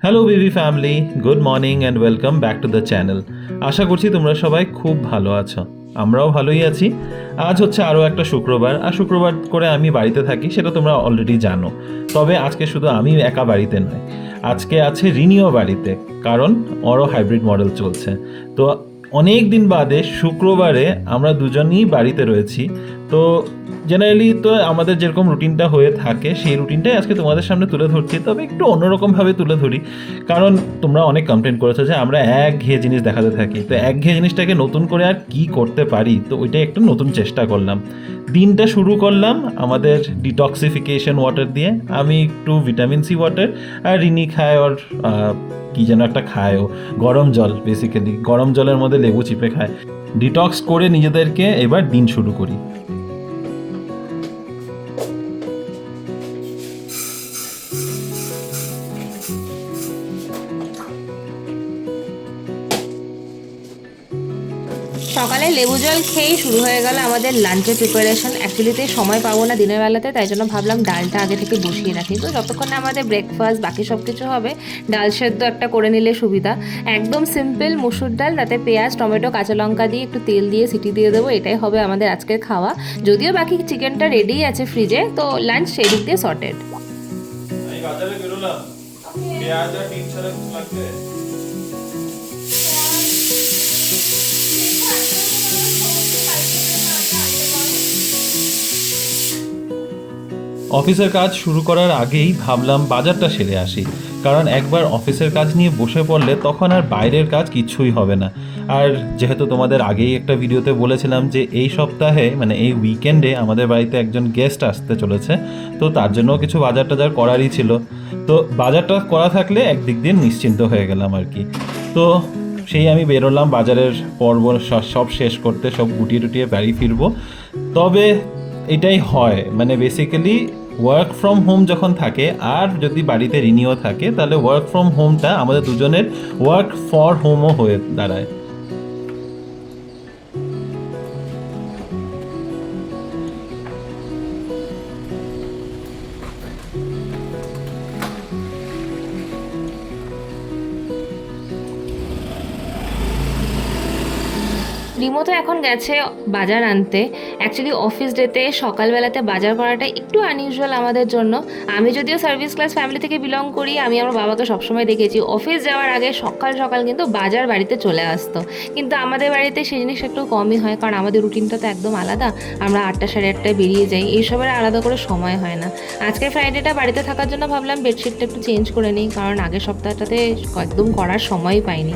Hello baby family, good morning and welcome back to the channel. আশা করছি তোমরা সবাই খুব ভালো আছো। আমরাও ভালোই আছি। আজ হচ্ছে আরও একটা শুক্রবার, আর শুক্রবার করে আমি বাড়িতে থাকি, সেটা তোমরা অলরেডি জানো। তবে আজকে শুধু আমি একা বাড়িতে নয়, আজকে আছে রিনিও বাড়িতে, কারণ ওরও হাইব্রিড মডেল চলছে। তো অনেক দিন বাদে শুক্রবারে আমরা দুজনই বাড়িতে রয়েছি। তো জেনারেলি তো আমাদের যেরকম রুটিনটা হয়ে থাকে সেই রুটিনটাই আজকে তোমাদের সামনে তুলে ধরছি, তবে একটু অন্যরকমভাবে তুলে ধরি। কারণ তোমরা অনেক কমপ্লেন করেছো যে আমরা একঘেয়ে জিনিস দেখাতে থাকি, তো একঘেয়ে জিনিসটাকে নতুন করে আর কি করতে পারি, তো ওইটাই একটু নতুন চেষ্টা করলাম। দিনটা শুরু করলাম আমাদের ডিটক্সিফিকেশন ওয়াটার দিয়ে। আমি একটু ভিটামিন সি ওয়াটার, আর রিনি খায় ওর কি যেন একটা খায়, ও গরম জল, বেসিক্যালি গরম জলের মধ্যে লেবু চিপে খায়। ডিটক্স করে নিজেদেরকে এবার দিন শুরু করি। সকালে লেবু জল খেয়েই শুরু হয়ে গেল আমাদের লাঞ্চের প্রিপারেশন। অ্যাকচুয়ালিতে সময় পাবো না দিনের বেলাতে, তাই জন্য ভাবলাম ডালটা আগে থেকে বসিয়ে রাখি, তো যতক্ষণে আমাদের ব্রেকফাস্ট বাকি সব কিছু হবে ডাল সেদ্ধ একটা করে নিলে সুবিধা। একদম সিম্পল মুসুর ডাল, তাতে পেঁয়াজ টমেটো কাঁচা লঙ্কা দিয়ে একটু তেল দিয়ে সিটি দিয়ে দেবো, এটাই হবে আমাদের আজকের খাওয়া। যদিও বাকি চিকেনটা রেডি আছে ফ্রিজে, তো লাঞ্চ সেই দিক দিয়ে সর্টেড। অফিসের কাজ শুরু করার আগেই ভাবলাম বাজারটা সেরে আসি, কারণ একবার অফিসের কাজ নিয়ে বসে পড়লে তখন আর বাইরের কাজ কিছুই হবে না। আর যেহেতু তোমাদের আগেই একটা ভিডিওতে বলেছিলাম যে এই সপ্তাহে মানে এই উইকেন্ডে আমাদের বাড়িতে একজন গেস্ট আসতে চলেছে, তো তার জন্য কিছু বাজার টাজার করারই ছিল। তো বাজারটা করা থাকলে একদিক দিয়ে নিশ্চিন্ত হয়ে গেলাম আর কি। তো সেই আমি বেরোলাম বাজারের পর্ব সব শেষ করতে, সব গুটিয়ে টুটিয়ে বাড়ি ফিরবো। তবে এটাই হয়, মানে বেসিক্যালি ওয়ার্ক ফ্রম হোম যখন থাকে আর যদি বাড়িতে রিনিও থাকে, তাহলে ওয়ার্ক ফ্রম হোমটা আমাদের দুজনের ওয়ার্ক ফর হোমও হয়ে দাঁড়ায়। রিমো তো এখন গেছে বাজার আনতে। অ্যাকচুয়ালি অফিস ডেতে সকালবেলাতে বাজার করাটা একটু আনইউজুয়াল আমাদের জন্য। আমি যদিও সার্ভিস ক্লাস ফ্যামিলি থেকে বিলং করি, আমি আমার বাবাকে সবসময় দেখেছি অফিস যাওয়ার আগে সকাল সকাল কিন্তু বাজার বাড়িতে চলে আসতো। কিন্তু আমাদের বাড়িতে সেই জিনিসটা একটু কমই হয়, কারণ আমাদের রুটিনটা তো একদম আলাদা। আমরা 8টা সাড়ে 8টায় বেরিয়ে যাই, এইসবের আলাদা করে সময় হয় না। আজকে ফ্রাইডেটা বাড়িতে থাকার জন্য ভাবলাম বেডশিটটা একটু চেঞ্জ করে নিই, কারণ আগের সপ্তাহটাতে একদম করার সময় পাইনি।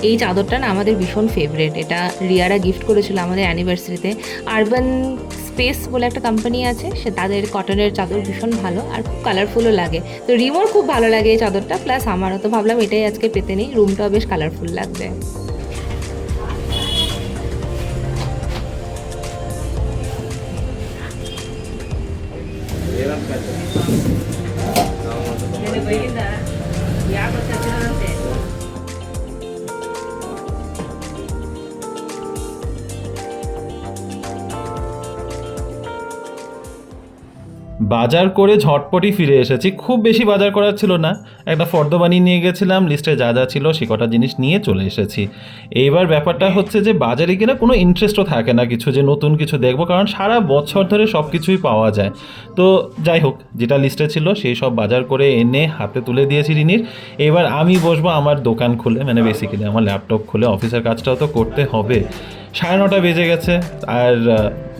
এই চাদরটা না আমাদের ভীষণ ফেভারিট, এটা রিয়ারা গিফট করেছিল আমাদের অ্যানিভার্সারিতে। আরবান স্পেস বলে একটা কোম্পানি আছে, সে তাদের কটনের চাদর ভীষণ ভালো আর খুব কালারফুলও লাগে। তো রিমোর খুব ভালো লাগে এই চাদরটা, প্লাস আমারও। তো ভাবলাম এটাই আজকে পেতে নিই, রুমটাও বেশ কালারফুল লাগবে। বাজার করে ঝটপটই ফিরে এসেছি, খুব বেশি বাজার করার ছিল না, একটা ফর্দ বানিয়ে নিয়ে গেছিলাম, লিস্টে যা যা ছিল সে কটা জিনিস নিয়ে চলে এসেছি। এইবার ব্যাপারটা হচ্ছে যে বাজারে গিয়ে না কোনো ইন্টারেস্টও থাকে না কিছু যে নতুন কিছু দেখবো, কারণ সারা বছর ধরে সব কিছুই পাওয়া যায়। তো যাই হোক, যেটা লিস্টে ছিল সেই সব বাজার করে এনে হাতে তুলে দিয়েছি রিনির। এবার আমি বসবো আমার দোকান খুলে, মানে বেসিক্যালি আমার ল্যাপটপ খুলে, অফিসের কাজটাও তো করতে হবে। 9:30 বেজে গেছে, আর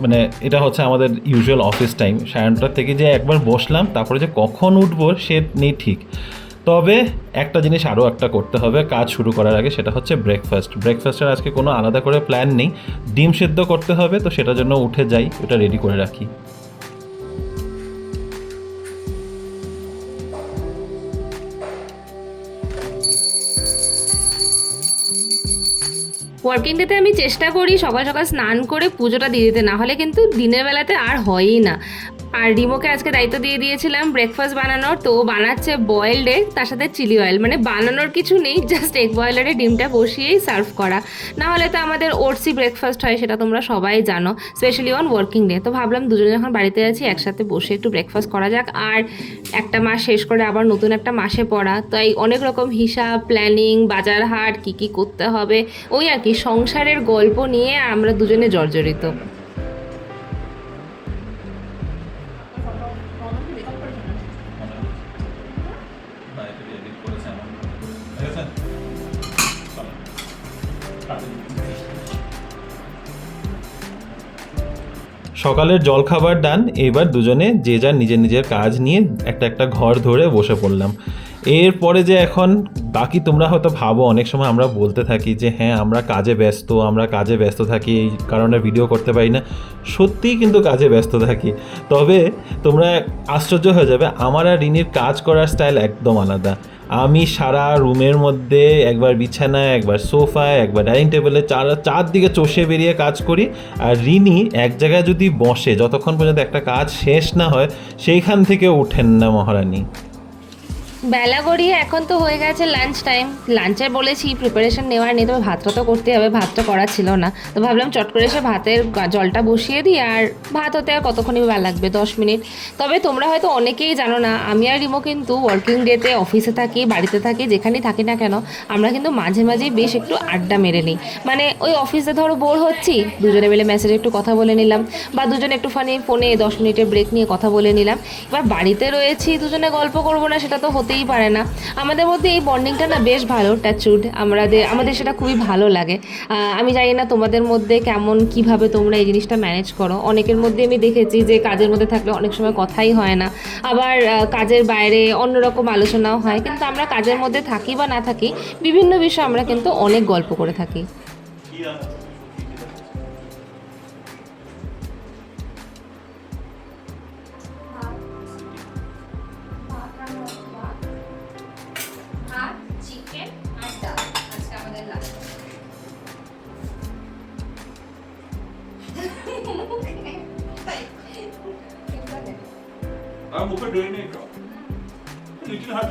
মানে এটা হচ্ছে আমাদের ইউজুয়াল অফিস টাইম। 9:30 থেকে যে একবার বসলাম, তারপরে যে কখন উঠবো সে নেই ঠিক। তবে একটা জিনিস আরও একটা করতে হবে কাজ শুরু করার আগে, সেটা হচ্ছে ব্রেকফাস্টের আজকে কোনো আলাদা করে প্ল্যান নেই, ডিম সেদ্ধ করতে হবে, তো সেটার জন্য উঠে যাই, ওটা রেডি করে রাখি। ওয়ার্কিং ডেতে আমি চেষ্টা করি সকাল সকাল স্নান করে পুজোটা দিয়ে দিতে, না হলে কিন্তু দিনের বেলাতে আর হয়ই না। আর রিমোকে আজকে দায়িত্ব দিয়ে দিয়েছিলাম ব্রেকফাস্ট বানানোর, তো ও বানাচ্ছে বয়েলড এগ, তার সাথে চিলি অয়েল, মানে বানানোর কিছু নেই, জাস্ট এগ বয়েলারে ডিমটা বসিয়েই সার্ভ করা। না হলে তো আমাদের ওটসি ব্রেকফাস্ট হয়, সেটা তোমরা সবাই জানো, স্পেশালি অন ওয়ার্কিং ডে। তো ভাবলাম দুজনে যখন বাড়িতে আছি একসাথে বসে একটু ব্রেকফাস্ট করা যাক। আর একটা মাস শেষ করে আবার নতুন একটা মাসে পড়া, তাই অনেক রকম হিসাব, প্ল্যানিং, বাজার হাট, কী করতে হবে, ওই আর কি সংসারের গল্প নিয়ে আমরা দুজনে জর্জরিত। সকালের জলখাবার ডান, এবার দুজনে যে যার নিজের নিজের কাজ নিয়ে একটা একটা ঘর ধরে বসে পড়লাম। এরপরে যে এখন বাকি তোমরা হয়তো ভাবো অনেক সময় আমরা বলতে থাকি যে হ্যাঁ আমরা কাজে ব্যস্ত থাকি, এই কারণে ভিডিও করতে পারি না। সত্যিই কিন্তু কাজে ব্যস্ত থাকি, তবে তোমরা আশ্চর্য হয়ে যাবে, আমার আর রিনির কাজ করার স্টাইল একদম আলাদা। আমি সারা রুমের মধ্যে একবার বিছানায়, একবার সোফায়, একবার ডাইনিং টেবিলে চারদিকে চষে বেরিয়ে কাজ করি। আর রিনি এক জায়গায় যদি বসে, যতক্ষণ পর্যন্ত একটা কাজ শেষ না হয় সেইখান থেকে উঠেন না মহারানী। বেলা গড়িয়ে এখন তো হয়ে গেছে লাঞ্চ টাইম। লাঞ্চে বলেছি প্রিপারেশন নেওয়ার নেই, তবে ভাতটা তো করতে হবে, ভাতটা করা ছিল না, তো ভাবলাম চট করে এসে ভাতের জলটা বসিয়ে দিই। আর ভাত হতে আর কতক্ষণই বেলা লাগবে, 10 মিনিট। তবে তোমরা হয়তো অনেকেই জানো না, আমি আর রিমো কিন্তু ওয়ার্কিং ডেতে অফিসে থাকি, বাড়িতে থাকি, যেখানেই থাকি না কেন, আমরা কিন্তু মাঝে মাঝেই বেশ একটু আড্ডা মেরে নিই। মানে ওই অফিসে ধরো বোর হচ্ছি, দুজনে মিলে মেসেজে একটু কথা বলে নিলাম, বা দুজনে একটু ফোনে 10 মিনিটের ব্রেক নিয়ে কথা বলে নিলাম। এবার বাড়িতে রয়েছি, দুজনে গল্প করবো না সেটা তো হতেই পারে না। আমাদের মধ্যে এই বন্ডিংটা না বেশ ভালো, টাচউড, আমাদের সেটা খুবই ভালো লাগে। আমি জানি না তোমাদের মধ্যে কেমন, কিভাবে তোমরা এই জিনিসটা ম্যানেজ করো। অনেকের মধ্যে আমি দেখেছি যে কাজের মধ্যে থাকলে অনেক সময় কথাই হয় না, আবার কাজের বাইরে অন্যরকম আলোচনাও হয়, কিন্তু আমরা কাজের মধ্যে থাকি বা না থাকি, বিভিন্ন বিষয়ে আমরা কিন্তু অনেক গল্প করে থাকি। আর মুখে ডয়ে নেই তো little heart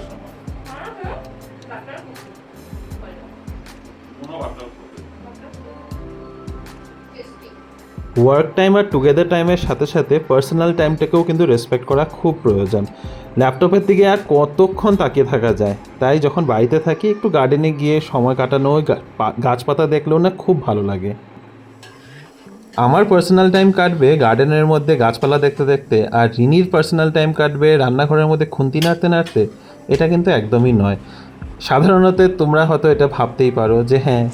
work time are together টাইমের সাথে সাথে পার্সোনাল টাইমটাকেও কিন্তু রেসপেক্ট করা খুব প্রয়োজন। ল্যাপটপের দিকে আর কতক্ষণ তাকিয়ে থাকা যায়, তাই যখন বাড়িতে থাকি একটু গার্ডেনে গিয়ে সময় কাটানো, গাছপাতা দেখলেও না খুব ভালো লাগে। আমার পার্সোনাল টাইম কাটবে গার্ডেনের মধ্যে গাছপালা দেখতে দেখতে, আর রিনির পার্সোনাল টাইম কাটবে রান্নাঘরের মধ্যে খুন্তি নাড়তে নাড়তে। এটা কিন্তু একদমই নয়। সাধারণত তোমরা হয়তো এটা ভাবতেই পারো যে হ্যাঁ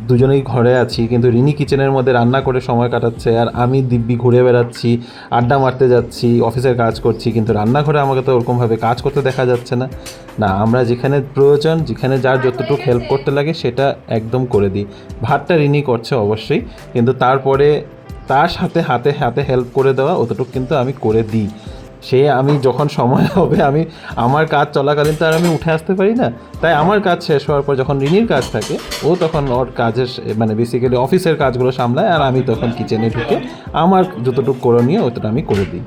দুজনেই ঘরে আছি, কিন্তু রিনি কিচেনের মধ্যে রান্না করে সময় কাটাচ্ছে, আর আমি দিব্যি ঘুরে বেড়াচ্ছি, আড্ডা মারতে যাচ্ছি, অফিসের কাজ করছি, কিন্তু রান্নাঘরে আমাকে তো ওরকমভাবে কাজ করতে দেখা যাচ্ছে না। না, আমরা যেখানে প্রয়োজন, যেখানে যার যতটুকু হেল্প করতে লাগে সেটা একদম করে দিই। ভাতটা রিনি করছে অবশ্যই, কিন্তু তারপরে তার সাথে হাতে হাতে হেল্প করে দেওয়া অতটুকু কিন্তু আমি করে দিই। সে আমি যখন সময় হবে, আমার কাজ চলাকালীন তো আর আমি উঠে আসতে পারি না, তাই আমার কাজ শেষ হওয়ার পর যখন রিনির কাজ থাকে, ও তখন ওর কাজের মানে বেসিক্যালি অফিসের কাজগুলো সামলায়, আর আমি তখন কিচেনে ঢুকে আমার যতটুকু করণীয় অতটা আমি করে দিই।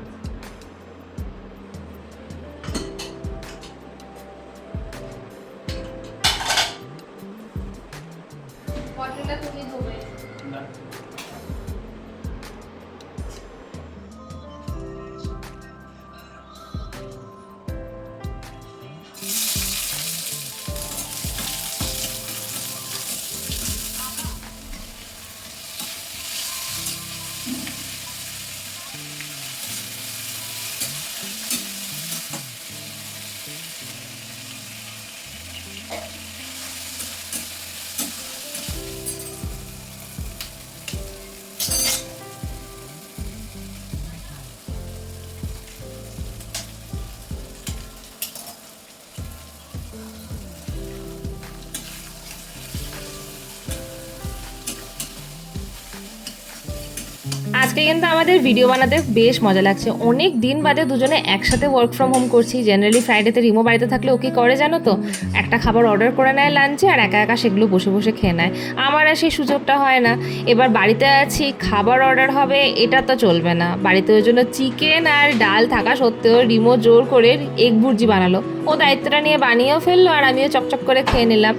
আজকে কিন্তু আমাদের ভিডিও বানাতে বেশ মজা লাগছে। অনেক দিন বাদে দুজনে একসাথে ওয়ার্ক ফ্রম হোম করছি। জেনারেলি ফ্রাইডেতে রিমো বাড়িতে থাকলে ও কি করে জানো তো, একটা খাবার অর্ডার করে নেয় লাঞ্চে আর একা একা সেগুলো বসে বসে খেয়ে নেয়। আমার আর সেই সুযোগটা হয় না। এবার বাড়িতে আছি, খাবার অর্ডার হবে, এটা তো চলবে না। বাড়িতে ওই জন্য চিকেন আর ডাল থাকা সত্ত্বেও রিমো জোর করে এগ ভুর্জি বানালো। ও দায়িত্বটা নিয়ে বানিয়েও ফেললো আর আমিও চপচপ করে খেয়ে নিলাম।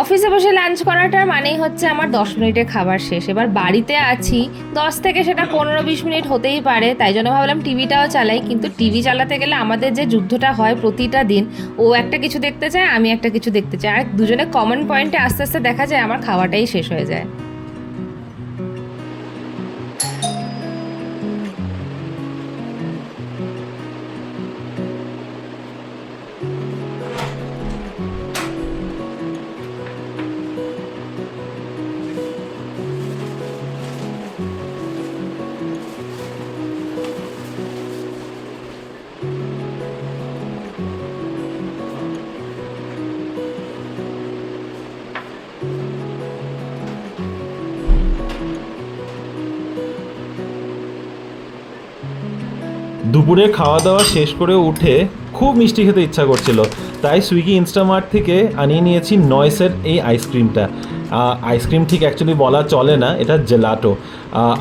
অফিসে বসে লাঞ্চ করাটার মানেই হচ্ছে আমার 10 মিনিটে খাবার শেষ। এবার বাড়িতে আছি, 10 থেকে সেটা 15-20 মিনিট হতেই পারে, তাই জন্য ভাবলাম টিভিটাও চালাই। কিন্তু টিভি চালাতে গেলে আমাদের যে যুদ্ধটা হয় প্রতিটা দিন, ও একটা কিছু দেখতে চায়, আমি একটা কিছু দেখতে চাই, আর দুজনে কমন পয়েন্টে আস্তে আস্তে দেখা যায় আমার খাওয়াটাই শেষ হয়ে যায়। দুপুরে খাওয়া দাওয়া শেষ করে উঠে খুব মিষ্টি খেতে ইচ্ছা করছিল, তাই সুইগি ইনস্টামার্ট থেকে আনিয়ে নিয়েছি নয়েসের এই আইসক্রিমটা। আইসক্রিম ঠিক অ্যাকচুয়ালি বলা চলে না, এটা জেলাটো।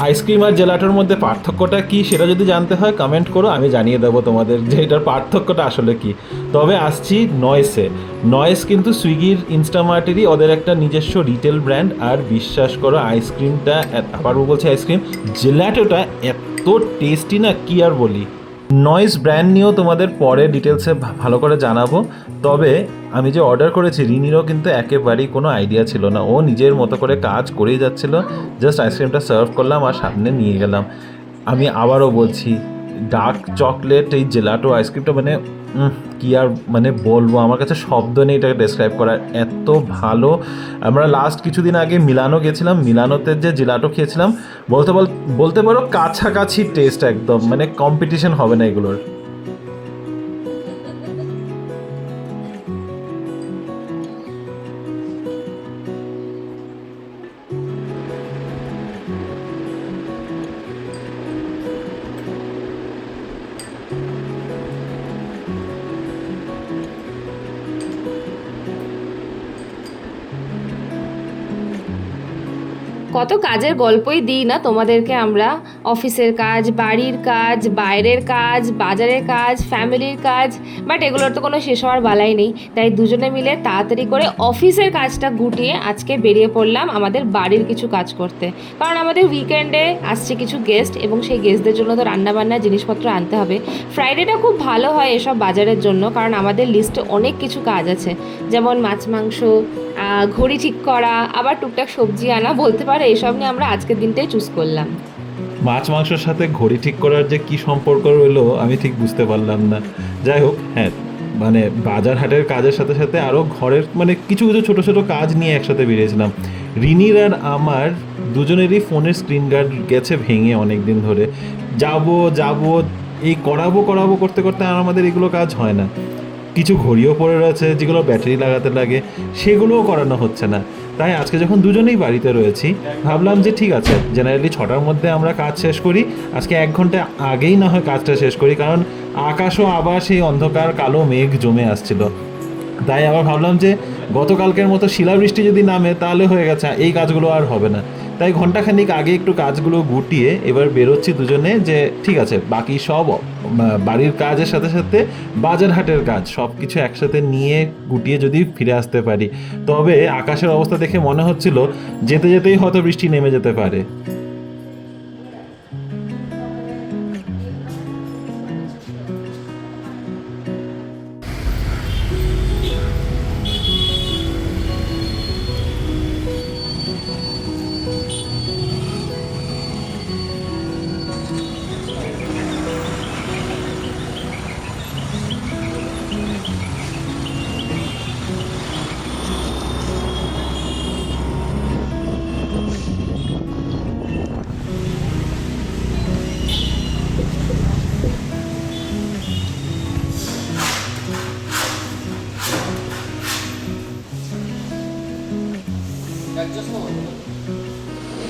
আইসক্রিম আর জেলাটোর মধ্যে পার্থক্যটা কী সেটা যদি জানতে হয় কমেন্ট করো, আমি জানিয়ে দেবো তোমাদের যে এটার পার্থক্যটা আসলে কী। তবে আসছি নয়েসে। নয়েস কিন্তু সুইগির ইনস্টামার্টেরই ওদের একটা নিজস্ব রিটেল ব্র্যান্ড, আর বিশ্বাস করো আইসক্রিমটা, আবার বলছি আইসক্রিম, জেলাটোটা এত টেস্টি না কি আর বলি। নয়েস ব্র্যান্ড নিয়েও তোমাদের পরে ডিটেলসে ভালো করে জানাবো। তবে আমি যে অর্ডার করেছি, রিনিরও কিন্তু একেবারেই কোনো আইডিয়া ছিল না, ও নিজের মতো করে কাজ করেই যাচ্ছিল। জাস্ট আইসক্রিমটা সার্ভ করলাম আর সামনে নিয়ে গেলাম। আমি আবারও বলছি, ডার্ক চকলেট এই জেলাটো আইসক্রিমটা মানে কি আর মানে বলবো, আমার কাছে শব্দ নেই এটাকে ডেসক্রাইব করার, এত ভালো। আমরা লাস্ট কিছুদিন আগে মিলানো গেছিলাম, মিলানোতে যে জেলাটো খেয়েছিলাম, বলতে পারো কাছাকাছি টেস্ট, একদম মানে কম্পিটিশন হবে না এগুলোর। কত কাজের গল্পই দিই না তোমাদেরকে আমরা, অফিসের কাজ, বাড়ির কাজ, বাইরের কাজ, বাজারের কাজ, ফ্যামিলির কাজ, বাট এগুলোর তো কোনো শেষ হওয়ার বালাই নেই। তাই দুজনে মিলে তাড়াতাড়ি করে অফিসের কাজটা গুটিয়ে আজকে বেরিয়ে পড়লাম আমাদের বাড়ির কিছু কাজ করতে। কারণ আমাদের উইকেন্ডে আসছে কিছু গেস্ট, এবং সেই গেস্টদের জন্য তো রান্নাবান্নার জিনিসপত্র আনতে হবে। ফ্রাইডেটা খুব ভালো হয় এসব বাজারের জন্য, কারণ আমাদের লিস্টে অনেক কিছু কাজ আছে, যেমন মাছ মাংস, ঘড়ি ঠিক করা, আবার টুকটাক সবজি আনা, বলতে পারে এসব নিয়ে আমরা আজকের দিনটাই চুজ করলাম। মাছ মাংসের সাথে ঘড়ি ঠিক করার যে কি সম্পর্ক রইলো আমি ঠিক বুঝতে পারলাম না। যাই হোক, হ্যাঁ মানে বাজার হাটের কাজের সাথে সাথে আরও ঘরের মানে কিছু কিছু ছোটো ছোটো কাজ নিয়ে একসাথে বেরিয়েছিলাম। রিনির আর আমার দুজনেরই ফোনের স্ক্রিন গার্ড গেছে ভেঙে অনেক দিন ধরে। যাবো এই করাবো করতে করতে আর আমাদের এগুলো কাজ হয় না। কিছু ঘড়িও পড়ে রয়েছে যেগুলো ব্যাটারি লাগাতে লাগে, সেগুলোও করানো হচ্ছে না। তাই আজকে যখন দুজনেই বাড়িতে রয়েছি, ভাবলাম যে ঠিক আছে, জেনারেলি 6টার মধ্যে আমরা কাজ শেষ করি, আজকে 1 ঘন্টা আগেই না হয় কাজটা শেষ করি, কারণ আকাশও আবার সেই অন্ধকার কালো মেঘ জমে আসছিল। তাই আবার ভাবলাম যে গতকালকের মতো শিলাবৃষ্টি যদি নামে তাহলে হয়ে গেছে, এই কাজগুলো আর হবে না। তাই ঘন্টাখানিক আগে একটু কাজগুলো গুটিয়ে এবার বেরোচ্ছি দুজনে, যে ঠিক আছে বাকি সব বাড়ির কাজের সাথে সাথে বাজার হাটের কাজ সব কিছু একসাথে নিয়ে গুটিয়ে যদি ফিরে আসতে পারি। তবে আকাশের অবস্থা দেখে মনে হচ্ছিল যেতে যেতেই হয়তো বৃষ্টি নেমে যেতে পারে।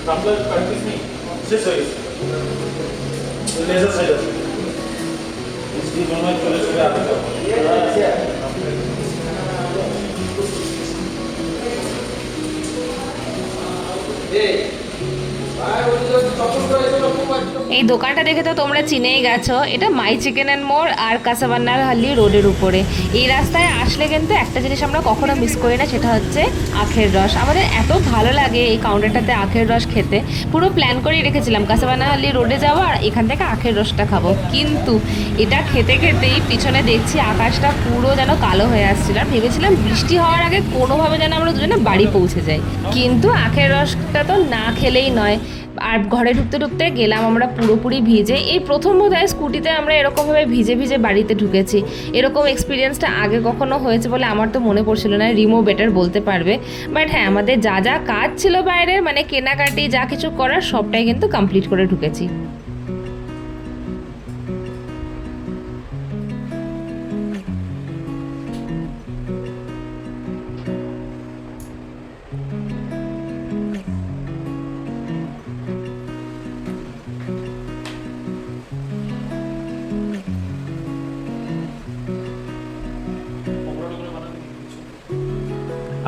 Tumbler, cut this me. This way. Ledger side আছে इसकी दोनों चले चले आते हैं এই দোকানটা দেখে তো তোমরা চিনেই গেছো, এটা মাই চিকেন অ্যান্ড মোর আর কাসাবান্নার হাল্লি রোডের উপরে। এই রাস্তায় আসলে কিন্তু একটা জিনিস আমরা কখনো মিস করি না, সেটা হচ্ছে আখের রস। আমাদের এত ভালো লাগে এই কাউন্টারটাতে আখের রস খেতে, পুরো প্ল্যান করেই রেখেছিলাম কাসাবান্না হাল্লি রোডে যাবো আর এখান থেকে আখের রসটা খাবো। কিন্তু এটা খেতে খেতেই পিছনে দেখছি আকাশটা পুরো যেন কালো হয়ে আসছিল, আর ভেবেছিলাম বৃষ্টি হওয়ার আগে কোনোভাবে যেন আমরা দুজনে বাড়ি পৌঁছে যাই। কিন্তু আখের রসটা তো না খেলেই নয়। আর ঘরে ঢুকতে ঢুকতে গেলাম আমরা পুরোপুরি ভিজে। এই প্রথম বোধহয় স্কুটিতে আমরা এরকমভাবে ভিজে ভিজে বাড়িতে ঢুকেছি। এরকম এক্সপিরিয়েন্সটা আগে কখনো হয়েছে বলে আমার তো মনে পড়ছিল না, রিমো বেটার বলতে পারবে। বাট হ্যাঁ, আমাদের যা যা কাজ ছিল বাইরের, মানে কেনাকাটি যা কিছু করার, সবটাই কিন্তু কমপ্লিট করে ঢুকেছি।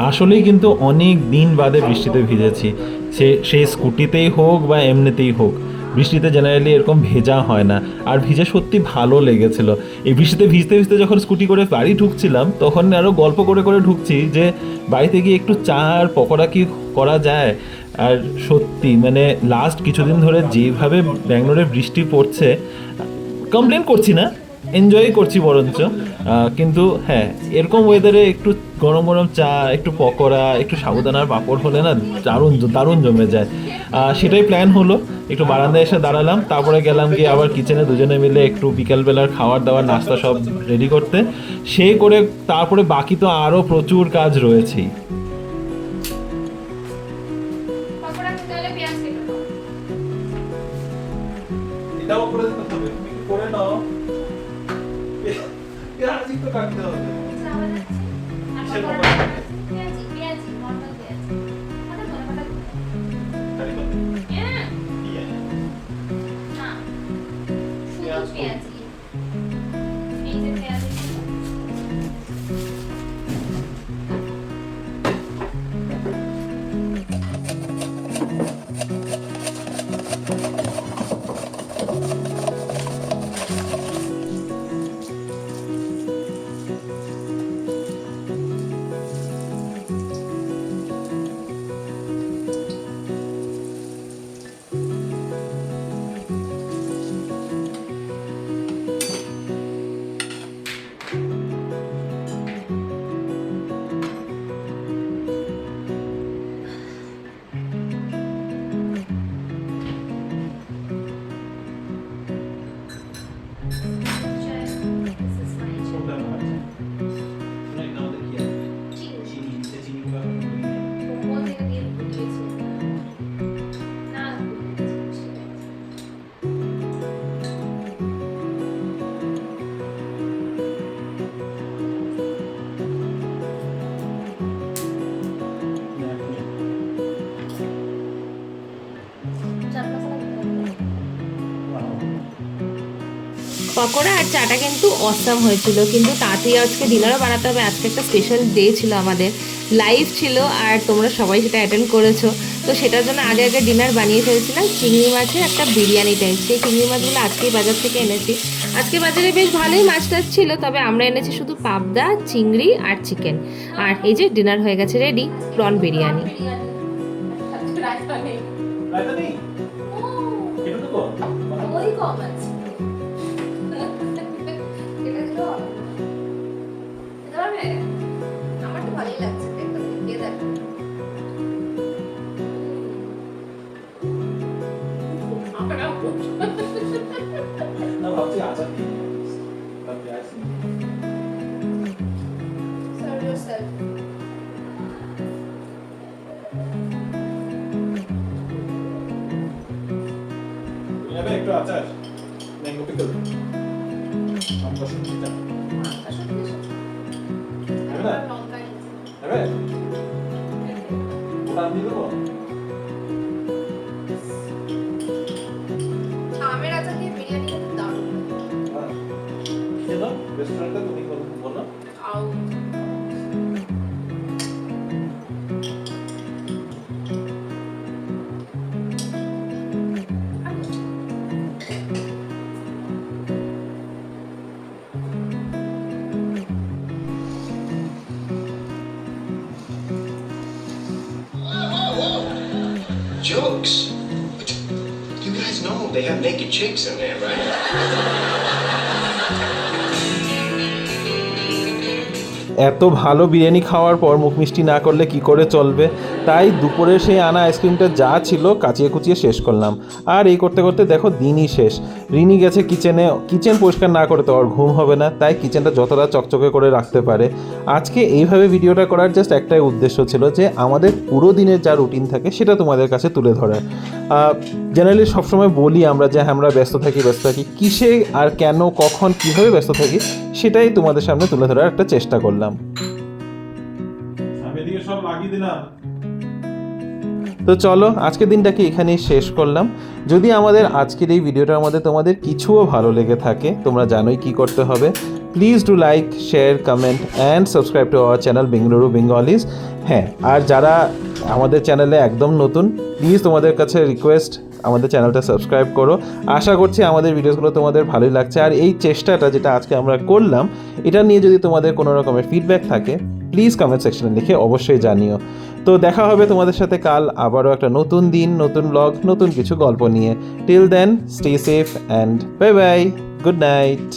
আসলেই কিন্তু অনেক দিন বাদে বৃষ্টিতে ভিজেছি, সে স্কুটিতেই হোক বা এমনিতেই হোক। বৃষ্টিতে জেনারেলি এরকম ভেজা হয় না, আর ভিজে সত্যি ভালো লেগেছিল। এই বৃষ্টিতে ভিজতে ভিজতে যখন স্কুটি করে বাড়ি ঢুকছিলাম, তখন আরও গল্প করে করে ঢুকছি যে বাড়িতে গিয়ে একটু চা আর পকোড়া কি করা যায়। আর সত্যি মানে লাস্ট কিছুদিন ধরে যেভাবে ব্যাঙ্গালোরে বৃষ্টি পড়ছে, কমপ্লেন করছি না, এনজয় করছি বরঞ্চ। কিন্তু হ্যাঁ, এরকম ওয়েদারে একটু গরম গরম চা, একটু পকোড়া, একটু সাবুদানার পাঁপড় হলে না দারুণ দারুণ জমে যায়। সেটাই প্ল্যান হলো, একটু বারান্দায় এসে দাঁড়ালাম, তারপরে গেলাম গিয়ে আবার কিচেনে দুজনে মিলে একটু বিকালবেলার খাবার দাবার নাস্তা সব রেডি করতে। সেই করে তারপরে বাকি তো আরও প্রচুর কাজ রয়েছেই। এটাও করে দিতে হবে, তুমি কি করে নাও, পেঁয়াজ একটু কাটতে হবে। কিসের পকোড়া? কারি পাতা? কি আছে? পকোড়া আর চাটা কিন্তু অসাম হয়েছিল, কিন্তু তাতেই আজকে ডিনারও বানাতে হবে। আজকে একটা স্পেশাল ডে ছিল আমাদের, লাইভ ছিল, আর তোমরা সবাই সেটা অ্যাটেন্ড করেছো। তো সেটার জন্য আগে আগে ডিনার বানিয়ে ফেলছিলাম। চিংড়ি মাছের একটা বিরিয়ানি টাইপ, সেই চিংড়ি মাছগুলো আজকেই বাজার থেকে এনেছি। আজকে বাজারে বেশ ভালোই মাছ টাছ ছিল, তবে আমরা এনেছি শুধু পাবদা, চিংড়ি আর চিকেন। আর এই যে ডিনার হয়ে গেছে রেডি, প্রন বিরিয়ানি। রায়তা নেই? এটা তো কম। আমার তো ভালোই লাগছে, না ভাবছি আচার দিই, তারপরে আইসি। এবার একটু আচার, ম্যাঙ্গো পিকল, লঙ্কা শুকিয়ে এবার ওটা আমি দেবো। রেস্টুরেন্টটা তুমি বলো। Jokes? But you guys know they have naked chicks in there, right? এত ভালো বিরিয়ানি খাওয়ার পর মুখ মিষ্টি না করলে কি করে চলবে, তাই দুপুরে সেই আনা আইসক্রিমটা যা ছিল কাচিয়ে কুচিয়ে শেষ করলাম। আর এই করতে করতে দেখো দিনই শেষ। রিনি গেছে কিচেনে, কিচেন পরিষ্কার না করে তো আর ঘুম হবে না, তাই কিচেনটা যতটা চকচকে করে রাখতে পারে। আজকে এইভাবে ভিডিওটা করার জাস্ট একটাই উদ্দেশ্য ছিল যে আমাদের পুরো দিনের যা রুটিন থাকে সেটা তোমাদের কাছে তুলে ধরার। জেনারেলি সবসময় বলি আমরা যে আমরা ব্যস্ত থাকি কিসে আর কেন কখন কীভাবে ব্যস্ত থাকি সেটাই তোমাদের সামনে তুলে ধরার একটা চেষ্টা করলাম। আমি এদিকে সব লাগিয়ে দিলাম। তো চলো আজকের দিনটাকে এখানেই শেষ করলাম। যদি আমাদের আজকের এই ভিডিওটার মধ্যে তোমাদের কিছুও ভালো লেগে থাকে, তোমরা জানোই কি করতে হবে। Please do like, share, comment and subscribe to our channel Bengaluru Bengalis. হ্যাঁ, আর যারা আমাদের চ্যানেলে একদম নতুন, প্লিজ তোমাদের কাছে রিকোয়েস্ট আমাদের চ্যানেলটা সাবস্ক্রাইব করো। আশা করছি আমাদের ভিডিওসগুলো তোমাদের ভালোই লাগছে। আর এই চেষ্টাটা যেটা আজকে আমরা করলাম, এটা নিয়ে যদি তোমাদের কোনো রকমের ফিডব্যাক থাকে প্লিজ কমেন্ট সেকশনে লিখে অবশ্যই জানিও। তো দেখা হবে তোমাদের সাথে কাল আবারও একটা নতুন দিন, নতুন ব্লগ, নতুন কিছু গল্প নিয়ে। Till then stay safe and bye bye, good night.